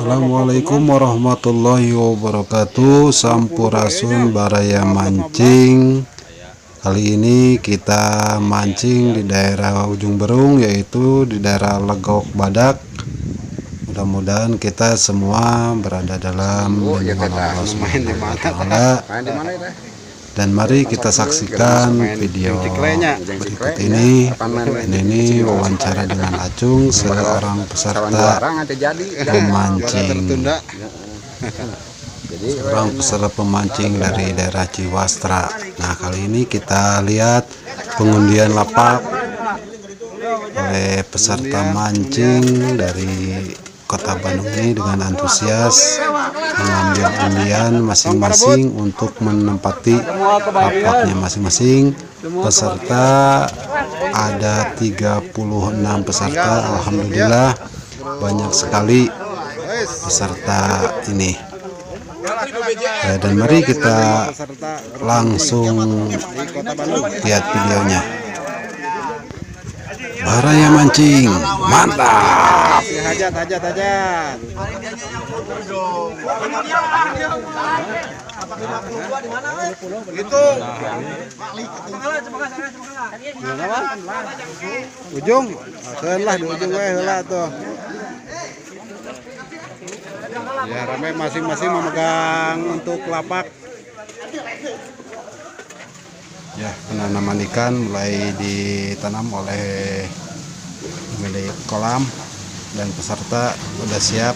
Assalamualaikum warahmatullahi wabarakatuh. Sampurasun Baraya Mancing. Kali ini kita mancing di daerah Ujung Berung, yaitu di daerah Legok Badak. Mudah-mudahan kita semua berada dalam lindungan Allah Subhanahu wa Ta'ala. Dan mari kita saksikan video berikut ini. Ini wawancara dengan Acung, seorang peserta pemancing. Seorang peserta pemancing dari daerah Ciwastra. Nah, kali ini kita lihat pengundian lapak oleh peserta mancing dari Kota Bandung ini dengan antusias mengambil undian masing-masing untuk menempati lapaknya masing-masing. Peserta ada 36 peserta. Alhamdulillah banyak sekali peserta ini. Dan mari kita langsung lihat videonya. Baraya mancing, mantap. Hajat. Itu. Ujung, lah di ujung heula tuh. Ya, ramai masing-masing memegang untuk lapak. Ya, penanaman ikan mulai ditanam oleh pemilik kolam dan peserta sudah siap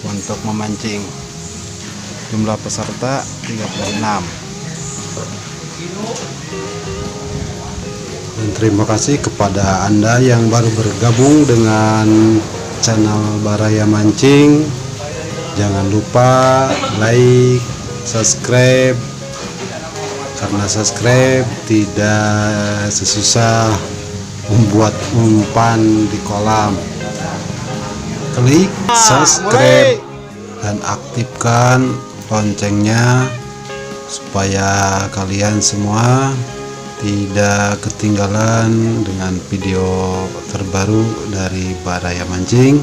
untuk memancing. Jumlah peserta 36. Dan terima kasih kepada Anda yang baru bergabung dengan channel Baraya Mancing. Jangan lupa like, subscribe, karena subscribe tidak sesusah membuat umpan di kolam. Klik subscribe dan aktifkan loncengnya supaya kalian semua tidak ketinggalan dengan video terbaru dari Baraya Mancing.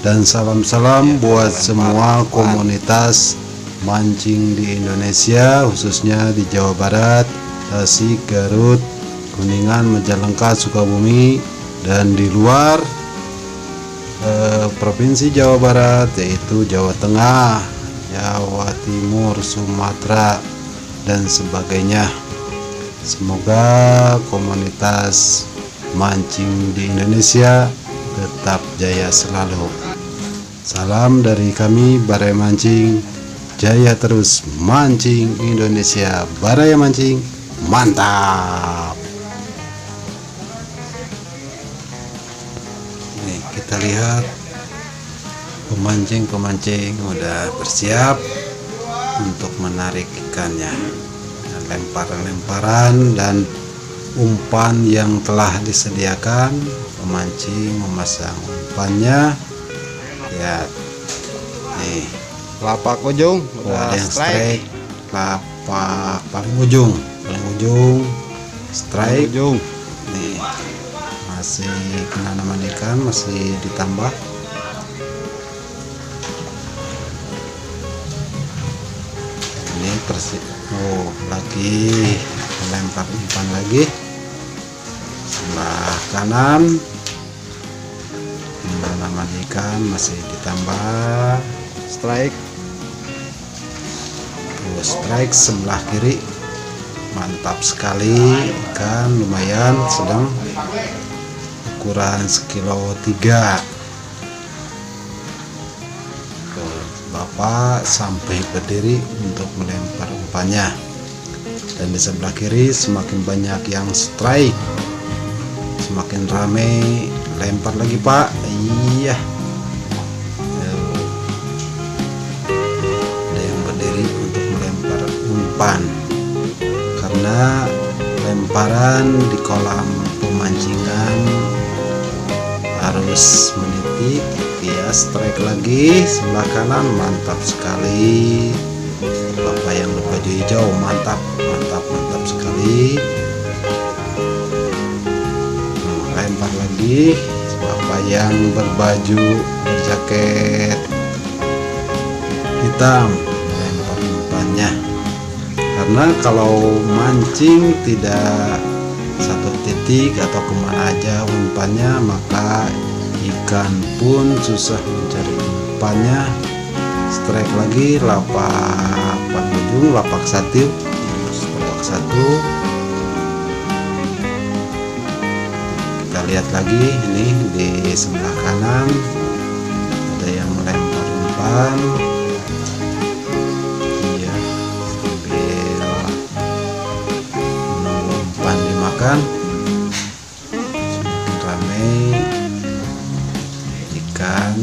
Dan salam-salam buat semua komunitas mancing di Indonesia, khususnya di Jawa Barat, Tasik, Garut, Kuningan, Majalengka, Sukabumi, dan di luar Provinsi Jawa Barat, yaitu Jawa Tengah, Jawa Timur, Sumatera, dan sebagainya. Semoga komunitas mancing di Indonesia tetap jaya selalu. Salam dari kami Baraya Mancing. Jaya terus mancing Indonesia. Baraya Mancing, mantap. Nih, kita lihat pemancing udah bersiap untuk menarik ikannya. Lemparan-lemparan dan umpan yang telah disediakan. Pemancing memasang umpannya. Lihat nih, Lapak ujung udah yang strike. Lapak paling ujung strike. Nih, masih penanaman ikan masih ditambah. Ini lagi melempar umpan lagi sebelah kanan. Penanaman ikan masih ditambah strike. Strike sebelah kiri, mantap sekali. Ikan lumayan sedang, ukuran sekilo 3. Bapak sampai berdiri untuk melempar umpannya. Dan di sebelah kiri semakin banyak yang strike, semakin ramai. Lempar lagi Pak. Iya, ada yang berdiri untuk melempar umpan, karena lemparan di kolam pemancingan harus meniti. Ya, strike lagi sebelah kanan, mantap sekali. Bapak yang berbaju hijau, mantap sekali. Lempar lagi. Bapak yang berbaju berjaket hitam melempar umpannya, karena kalau mancing tidak satu titik atau kemana aja umpannya, maka ikan pun susah mencari umpannya. Strike lagi, lapak ujung, lapak satu. Kita lihat lagi, ini di sebelah kanan ada yang melempar umpan. Iya, sambil menunggu umpan dimakan. Semakin ramai ikan.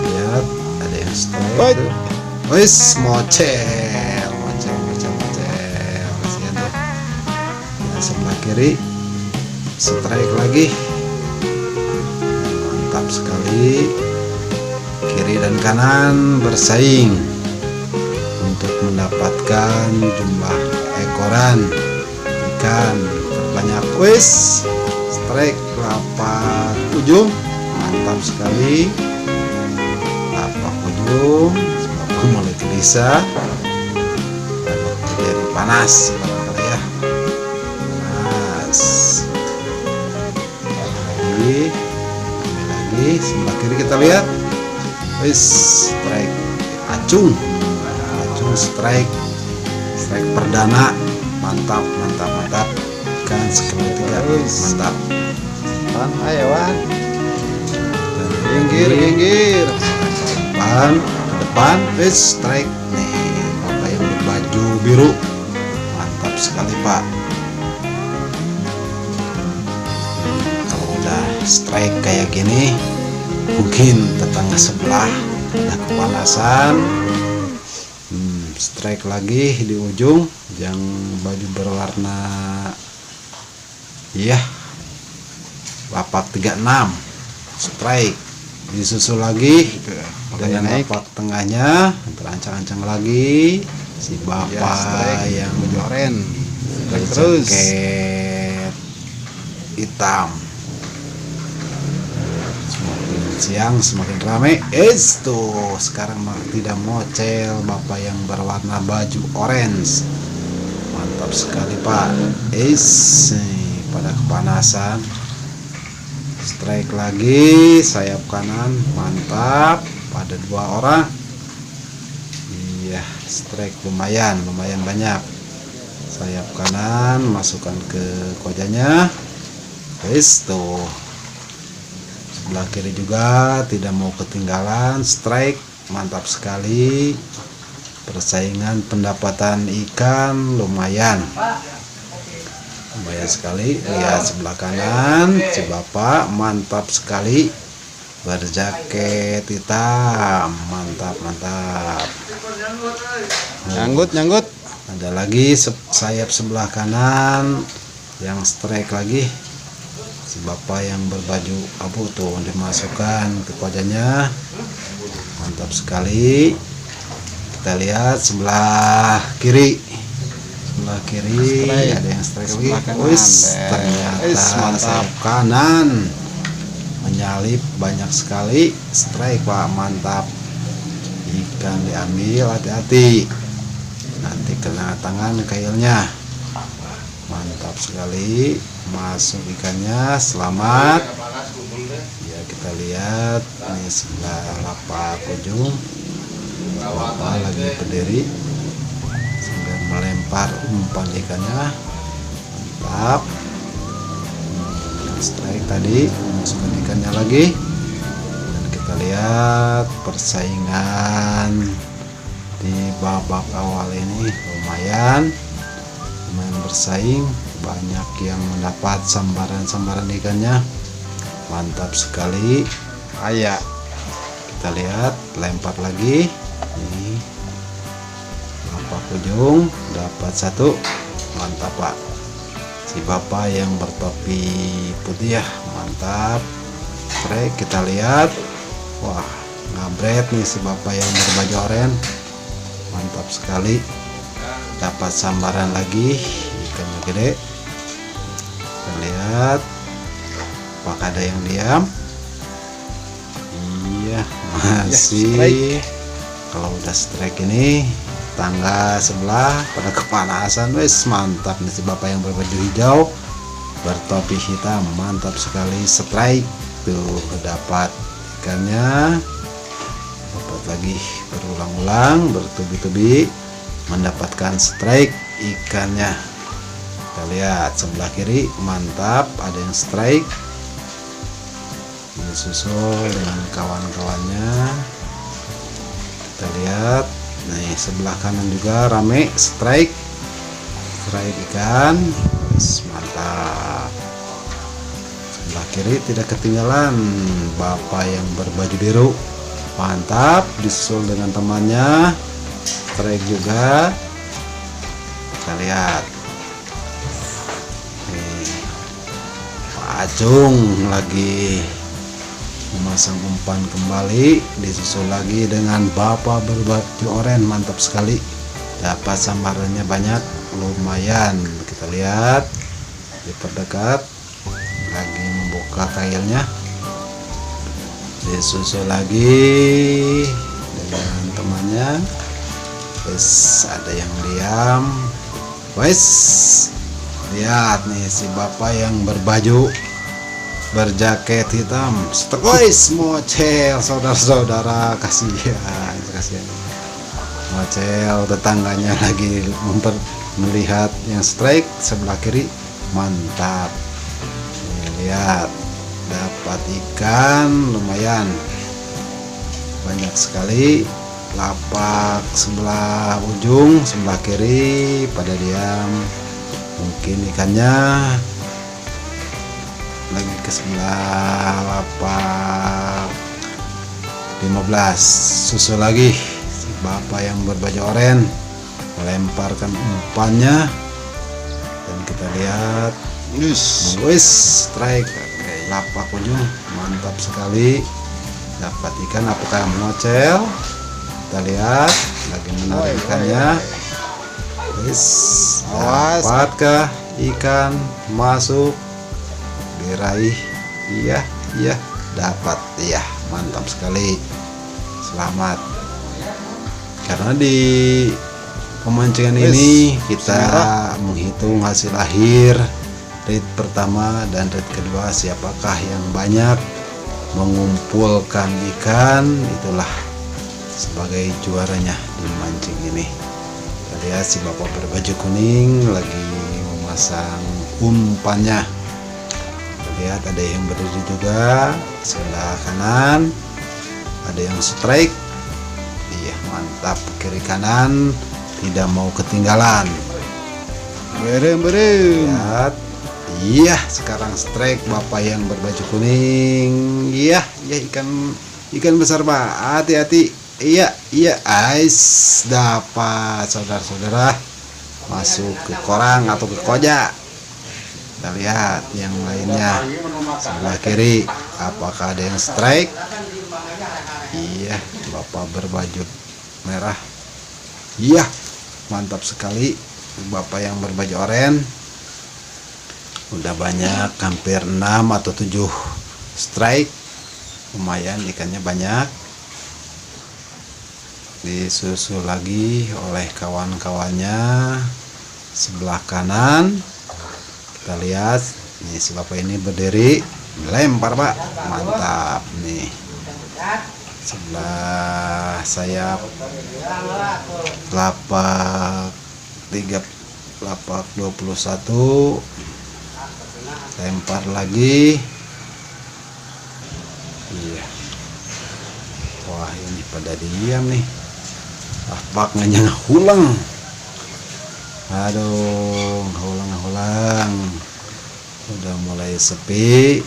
Lihat, ada yang strike. Wis, mocel. Kasihan tuh. Yang sebelah kiri strike lagi. Mantap sekali. Kiri dan kanan bersaing untuk mendapatkan jumlah ekoran ikan terbanyak. Wis, strike lapak ujung. Mantap sekali. Lapak ujung mulai gelisah, jadi panas barangkali ya, panas. Lagi sebelah kiri kita lihat, wis, strike acung strike perdana. Mantap ikan sekelompok, mantap. Ayo Wan, Pinggir depan, wis, strike nih, bapak yang berbaju biru. Mantap sekali Pak. Kalau udah strike kayak gini, mungkin tetangga sebelah udah kepanasan. Strike lagi di ujung yang baju berwarna lapak 36, strike. Disusul lagi dengan lapak tengahnya, terancang-ancang lagi si bapak yang oren terus jaket hitam. Semakin siang semakin ramai. Tuh sekarang tidak mocel bapak yang berwarna baju orange. Mantap sekali Pak. Pada kepanasan. Strike lagi sayap kanan, mantap, pada 2 orang. Iya, strike lumayan banyak. Sayap kanan masukkan ke kojanya. Tuh sebelah kiri juga tidak mau ketinggalan, strike. Mantap sekali. Persaingan pendapatan ikan lumayan sekali. Lihat sebelah kanan, si bapak mantap sekali, berjaket hitam. Mantap. Nyanggut. Ada lagi sayap sebelah kanan yang strike lagi, si bapak yang berbaju abu tuh dimasukkan ke kojanya. Mantap sekali. Kita lihat sebelah kiri ada yang strike lagi. Ternyata mantap kanan menyalip banyak sekali, strike Pak. Mantap, ikan diambil, hati-hati nanti kena tangan kailnya. Mantap sekali, masuk ikannya, selamat ya. Kita lihat ini sebelah lapak ujung, bapak lagi berdiri sambil melempar umpan ikannya. Mantap. Strike tadi, masukkan ikannya lagi. Dan kita lihat persaingan di babak awal ini lumayan bersaing, banyak yang mendapat sambaran ikannya. Mantap sekali. Ayak, kita lihat lempar lagi. Ini lapak ujung dapat 1. Mantap Pak, si bapak yang bertopi putih ya. Mantap. Strike, kita lihat. Wah, ngabret nih si bapak yang berbaju oranye. Mantap sekali, dapat sambaran lagi, ikannya gede. Kita lihat apakah ada yang diam. Iya, ya masih. Kalau udah strike ini tangga sebelah pada kepanasan, wes mantap nih si bapak yang berbaju hijau bertopi hitam, mantap sekali. Strike tuh, dapat ikannya, dapat lagi berulang-ulang bertubi-tubi mendapatkan strike ikannya. Kita lihat sebelah kiri, mantap, ada yang strike disusul dengan kawan-kawannya. Kita lihat nih sebelah kanan juga rame, strike ikan, mantap. Sebelah kiri tidak ketinggalan bapak yang berbaju biru, mantap, disusul dengan temannya, strike juga. Kita lihat nih, Pak Acung lagi memasang umpan kembali, disusul lagi dengan bapak berbaju oranye, mantap sekali, dapat sambarannya banyak, lumayan. Kita lihat diperdekat lagi membuka kailnya, disusul lagi dengan temannya. Wes ada yang diam, wes lihat nih si bapak yang berbaju berjaket hitam, wes mocel saudara-saudara, kasihan mocel. Tetangganya lagi melihat yang strike sebelah kiri, mantap. Lihat dapat ikan lumayan banyak sekali. Lapak sebelah ujung sebelah kiri pada diam, mungkin ikannya lagi ke sebelah lapak 15. Susul lagi si bapak yang berbaju oranye melemparkan umpannya, dan kita lihat wis strike lapak ujung, mantap sekali, dapat ikan. Apakah mocel? Kita lihat lagi menarik ikannya, wis dapatkah ikan masuk diraih? Iya dapat, iya, mantap sekali, selamat. Karena di pemancingan ini kita menghitung hasil akhir, rit pertama dan rit kedua, siapakah yang banyak mengumpulkan ikan, itulah sebagai juaranya di mancing ini. Kita lihat si bapak berbaju kuning lagi memasang umpannya. Kita lihat ada yang berdiri juga sebelah kanan, ada yang strike, iya mantap, kiri kanan tidak mau ketinggalan. Lihat, iya sekarang strike bapak yang berbaju kuning, iya ikan besar pak, hati-hati. Iya ais, dapat saudara-saudara, masuk ke korang atau ke koja. Kita lihat yang lainnya sebelah kiri, apakah ada yang strike? Iya, bapak berbaju merah, iya mantap sekali. Bapak yang berbaju oranye udah banyak, hampir 6 atau 7 strike, lumayan, ikannya banyak. Disusul lagi oleh kawan-kawannya sebelah kanan. Kita lihat nih si bapak ini berdiri melempar pak, mantap nih. Sebelah sayap lapak 21, lempar lagi. Iya, wah ini pada diam nih, lapaknya hulang. Aduh, hulang udah mulai sepi,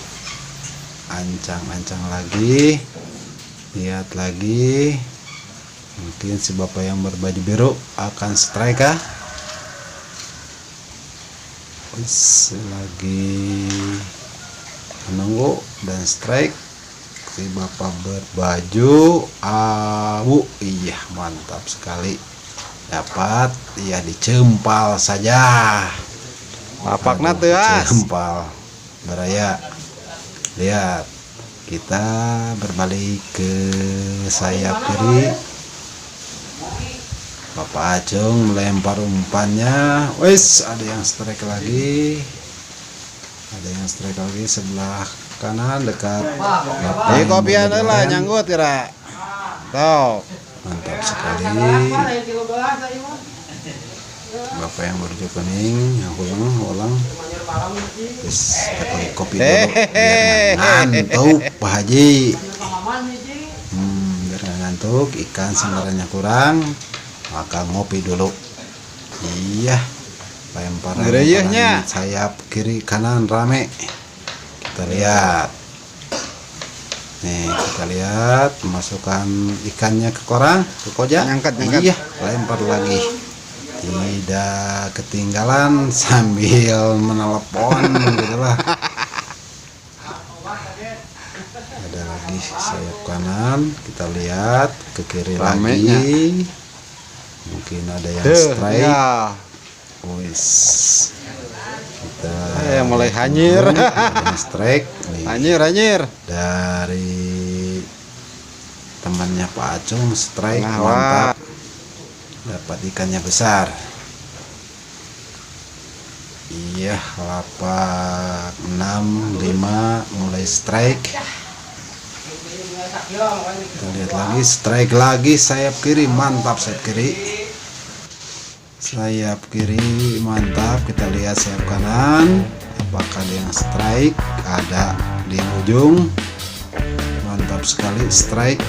ancang-ancang lagi. Lihat lagi, mungkin si bapak yang berbaju biru akan strike kah? Lagi menunggu dan strike si bapak berbaju abu, iya mantap sekali, dapat, iya dicempal saja. Lapak nate cempal beraya. Lihat Kita berbalik ke sayap kiri. Bapak Acung melempar umpannya. Wes, ada yang strike lagi. Ada yang strike lagi sebelah kanan dekat. Di kopian lah nyanggut kira. Tuh. Mantap sekali. Bapak yang berju kuning, yang ulang. Terus dapat kopi dulu biar ngantuk Pak Haji. Biar nggak ngantuk, ikan sembarannya kurang, maka ngopi dulu. Iya, lemparan sayap kiri kanan rame. Kita lihat. Nih, kita lihat masukkan ikannya ke koran, ke koja. Ngangkat. Iya, lempar lagi. Tidak ketinggalan sambil menelepon gitu lah. Ada lagi sayap kanan, kita lihat ke kiri Ramenya. lagi. Mungkin ada yang strike. Ya. Wis. Kita Mulai hanyir. Ada yang strike nih. Hanyir. Dari temannya Pak Acung strike, Nah, mantap. Dapat ikannya besar. Iya, lapak 6-5 mulai strike. Kita lihat lagi, strike lagi sayap kiri, mantap sayap kiri. Sayap kiri mantap. Kita lihat sayap kanan, apakah ada yang strike? Ada di ujung. Mantap sekali strike.